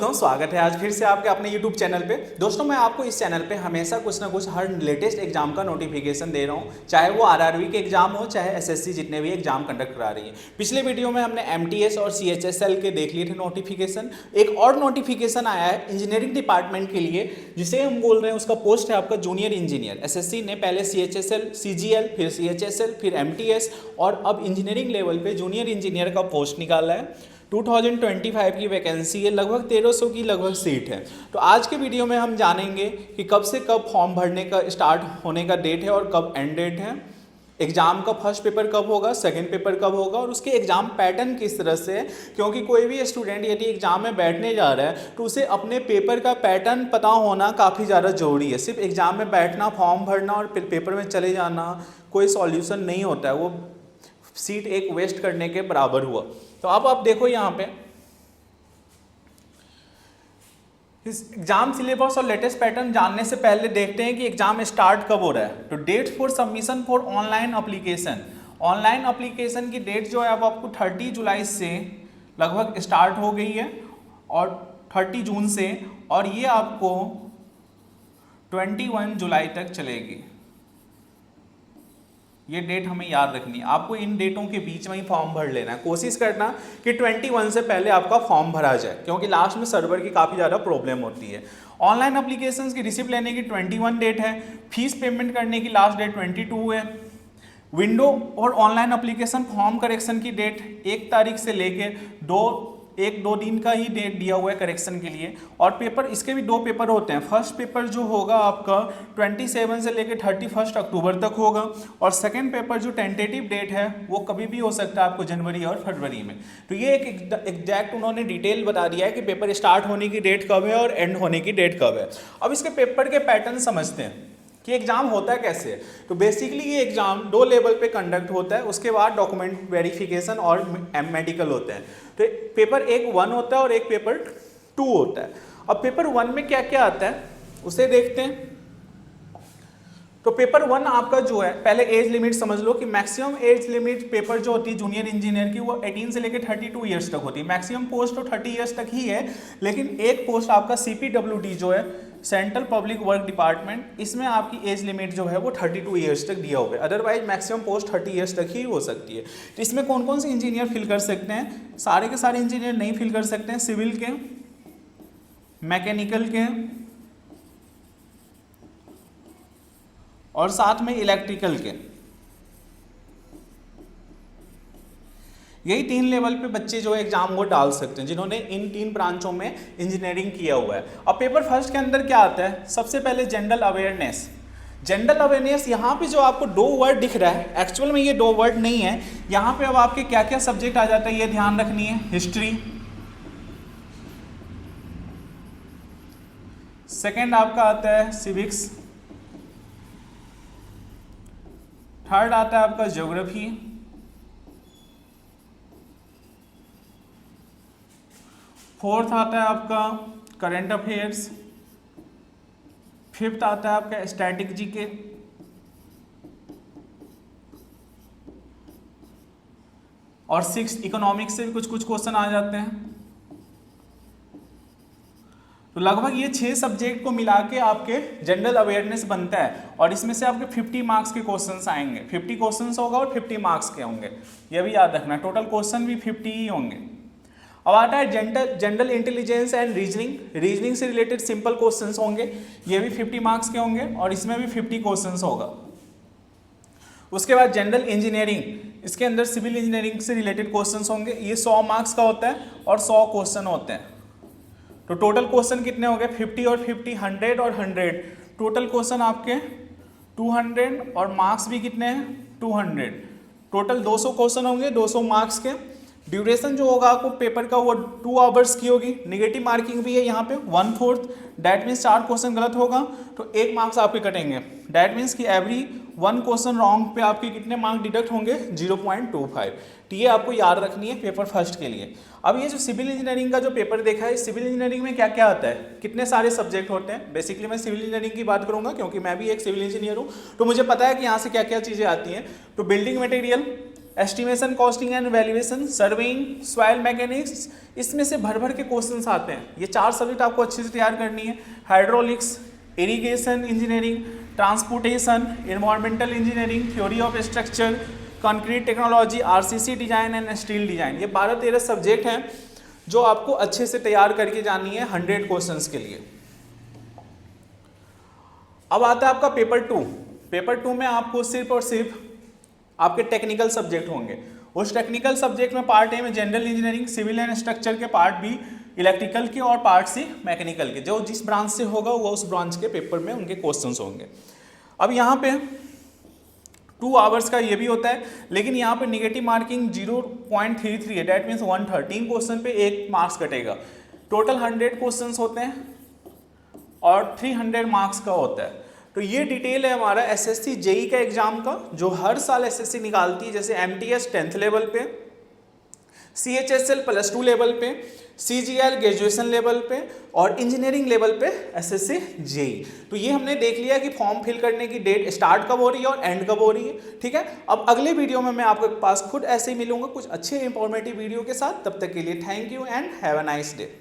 दोस्तों स्वागत है आज फिर से आपके अपने YouTube चैनल पे। दोस्तों मैं आपको इस चैनल पे हमेशा कुछ ना कुछ हर लेटेस्ट एग्जाम का नोटिफिकेशन दे रहा हूँ, चाहे वो आरआरबी के एग्जाम हो चाहे एसएससी जितने भी एग्जाम कंडक्ट करा रही है। पिछले वीडियो में हमने एमटीएस और सीएचएसएल के देख लिए थे नोटिफिकेशन। एक और नोटिफिकेशन आया है इंजीनियरिंग डिपार्टमेंट के लिए, जिसे हम बोल रहे हैं उसका पोस्ट है आपका जूनियर इंजीनियर। एसएससी ने पहले सीएचएसएल, सीजीएल, फिर सीएचएसएल, फिर एमटीएस और अब इंजीनियरिंग लेवल पे जूनियर इंजीनियर का पोस्ट निकाला है। 2025 की वैकेंसी है, लगभग 1300 की लगभग सीट है। तो आज के वीडियो में हम जानेंगे कि कब से कब फॉर्म भरने का स्टार्ट होने का डेट है और कब एंड डेट है, एग्जाम का फर्स्ट पेपर कब होगा, सेकंड पेपर कब होगा और उसके एग्जाम पैटर्न किस तरह से है। क्योंकि कोई भी स्टूडेंट यदि एग्जाम में बैठने जा रहा है तो उसे अपने पेपर का पैटर्न पता होना काफ़ी ज़्यादा ज़रूरी है। सिर्फ एग्जाम में बैठना, फॉर्म भरना और फिर पेपर में चले जाना कोई सॉल्यूशन नहीं होता है, वो सीट एक वेस्ट करने के बराबर हुआ। तो अब आप देखो यहाँ पे इस एग्जाम सिलेबस और लेटेस्ट पैटर्न जानने से पहले देखते हैं कि एग्जाम स्टार्ट कब हो रहा है। तो date for submission for online application, online application की डेट जो है अब आपको 30 जुलाई से लगभग स्टार्ट हो गई है और 30 जून से, और ये आपको 21 जुलाई तक चलेगी। ये डेट हमें याद रखनी है, आपको इन डेटों के बीच में ही फॉर्म भर लेना है। कोशिश करना कि 21 से पहले आपका फॉर्म भरा जाए, क्योंकि लास्ट में सर्वर की काफ़ी ज़्यादा प्रॉब्लम होती है। ऑनलाइन एप्लीकेशंस की रिसिप्ट लेने की 21 डेट है, फीस पेमेंट करने की लास्ट डेट 22 है। विंडो और ऑनलाइन एप्लीकेशन फॉर्म करेक्शन की डेट 1 तारीख से लेके 1-2 दिन का ही डेट दिया हुआ है करेक्शन के लिए। और पेपर, इसके भी 2 पेपर होते हैं। फर्स्ट पेपर जो होगा आपका 27 से लेकर 31 अक्टूबर तक होगा, और सेकंड पेपर जो टेंटेटिव डेट है वो कभी भी हो सकता है आपको जनवरी और फरवरी में। तो ये एक एग्जैक्ट उन्होंने डिटेल बता दिया है कि पेपर स्टार्ट होने की डेट कब है और एंड होने की डेट कब है। अब इसके पेपर के पैटर्न समझते हैं कि एग्जाम होता है कैसे। तो बेसिकली ये एग्जाम 2 लेवल पे कंडक्ट होता है, उसके बाद डॉक्यूमेंट वेरिफिकेशन और मेडिकल होते हैं। तो पेपर 1 होता है और एक पेपर 2 होता है। अब पेपर 1 में क्या क्या आता है उसे देखते हैं। तो पेपर 1 आपका जो है, पहले एज लिमिट समझ लो कि मैक्सिमम एज लिमिट पेपर जो होती है जूनियर इंजीनियर की वो 18 से लेकर 32 ईयर्स तक होती है। मैक्सिमम पोस्ट तो 30 ईयर्स तक ही है, लेकिन एक पोस्ट आपका CPWD जो है, सेंट्रल पब्लिक वर्क डिपार्टमेंट, इसमें आपकी एज लिमिट जो है वो 32 ईयर्स तक दिया हुआ है। अदरवाइज मैक्सिमम पोस्ट 30 ईयर्स तक ही हो सकती है। तो इसमें कौन कौन से इंजीनियर फिल कर सकते हैं? सारे के सारे इंजीनियर नहीं फिल कर सकते हैं। सिविल के, मैकेनिकल के और साथ में इलेक्ट्रिकल के, यही 3 लेवल पे बच्चे जो एग्जाम वो डाल सकते हैं जिन्होंने इन 3 ब्रांचों में इंजीनियरिंग किया हुआ है। अब पेपर फर्स्ट के अंदर क्या आता है? सबसे पहले जनरल अवेयरनेस। जनरल अवेयरनेस, यहाँ पे जो आपको 2 वर्ड दिख रहा है, एक्चुअल में ये 2 वर्ड नहीं है। यहाँ पे अब आपके क्या क्या सब्जेक्ट आ जाता है ये ध्यान रखनी है। हिस्ट्री, सेकेंड आपका आता है सिविक्स, थर्ड आता है आपका ज्योग्राफी, फोर्थ आता है आपका करंट अफेयर्स, फिफ्थ आता है आपका स्टैटिक जीके, और सिक्स्थ इकोनॉमिक्स से भी कुछ क्वेश्चन आ जाते हैं। तो लगभग ये 6 सब्जेक्ट को मिला के आपके जनरल अवेयरनेस बनता है, और इसमें से आपके 50 मार्क्स के क्वेश्चंस आएंगे। 50 क्वेश्चंस होगा और 50 मार्क्स के होंगे, ये भी याद रखना। टोटल क्वेश्चन भी 50 ही होंगे। अब आता है general intelligence and reasoning. Reasoning से रिलेटेड सिंपल क्वेश्चंस होंगे, ये भी 50 मार्क्स के होंगे और इसमें भी 50 क्वेश्चंस होगा। उसके बाद जनरल इंजीनियरिंग, इसके अंदर सिविल इंजीनियरिंग से रिलेटेड क्वेश्चंस होंगे, ये 100 मार्क्स का होता है और 100 क्वेश्चन होते हैं। तो टोटल क्वेश्चन कितने हो गए? 50 और 50, 100 और 100, टोटल क्वेश्चन आपके 200, और मार्क्स भी कितने हैं? 200। टोटल 200 क्वेश्चन होंगे, 200 मार्क्स के। ड्यूरेशन जो होगा आपको पेपर का वो 2 आवर्स की होगी। निगेटिव मार्किंग भी है यहाँ पे 1/4, डैट मीन्स 4 क्वेश्चन गलत होगा तो 1 मार्क्स आपके कटेंगे। डैट मीन्स कि एवरी 1 क्वेश्चन रॉन्ग पे आपके कितने मार्क डिडक्ट होंगे? 0.25। तो ये आपको याद रखनी है पेपर फर्स्ट के लिए। अब ये जो सिविल इंजीनियरिंग का जो पेपर देखा है, सिविल इंजीनियरिंग में क्या क्या आता है, कितने सारे सब्जेक्ट होते हैं। बेसिकली मैं सिविल इंजीनियरिंग की बात करूंगा क्योंकि मैं भी एक सिविल इंजीनियर हूँ, तो मुझे पता है कि यहाँ से क्या क्या चीज़ें आती हैं। तो building material, estimation, costing and valuation, surveying, soil mechanics, इसमें से भर भर के क्वेश्चंस आते हैं। ये 4 सब्जेक्ट आपको अच्छे से तैयार करनी है। Hydraulics, irrigation engineering, transportation, environmental engineering, theory of structure, concrete technology, RCC design and steel design, ये 12-13 सब्जेक्ट हैं जो आपको अच्छे से तैयार करके जानी है 100 क्वेश्चंस के लिए। अब आता है आपका पेपर 2। पेपर 2 में आपको सिर्फ और सिर्फ आपके टेक्निकल सब्जेक्ट होंगे। उस टेक्निकल सब्जेक्ट में पार्ट ए में general engineering, civil and structure के, पार्ट बी इलेक्ट्रिकल के और पार्ट सी मैकेनिकल के। जो जिस ब्रांच से होगा वो उस ब्रांच के पेपर में उनके क्वेश्चंस होंगे। अब यहाँ पे 2 आवर्स का ये भी होता है, लेकिन यहाँ पे नेगेटिव मार्किंग 0.33 है, डैट मीन्स 113 क्वेश्चन पे 1 मार्क्स कटेगा। टोटल 100 क्वेश्चंस होते हैं और 300 मार्क्स का होता है। तो ये डिटेल है हमारा एसएससी जेई का एग्जाम का, जो हर साल एसएससी निकालती है। जैसे एमटीएस 10th लेवल पे, सीएचएसएल +2 लेवल पे, सीजीएल ग्रेजुएशन लेवल पे और इंजीनियरिंग लेवल पे एसएससी जेई। तो ये हमने देख लिया कि फॉर्म फिल करने की डेट स्टार्ट कब हो रही है और एंड कब हो रही है, ठीक है। अब अगले वीडियो में मैं आपके पास खुद ऐसे ही मिलूंगा कुछ अच्छे इंफॉर्मेटिव वीडियो के साथ। तब तक के लिए thank you and have a nice day.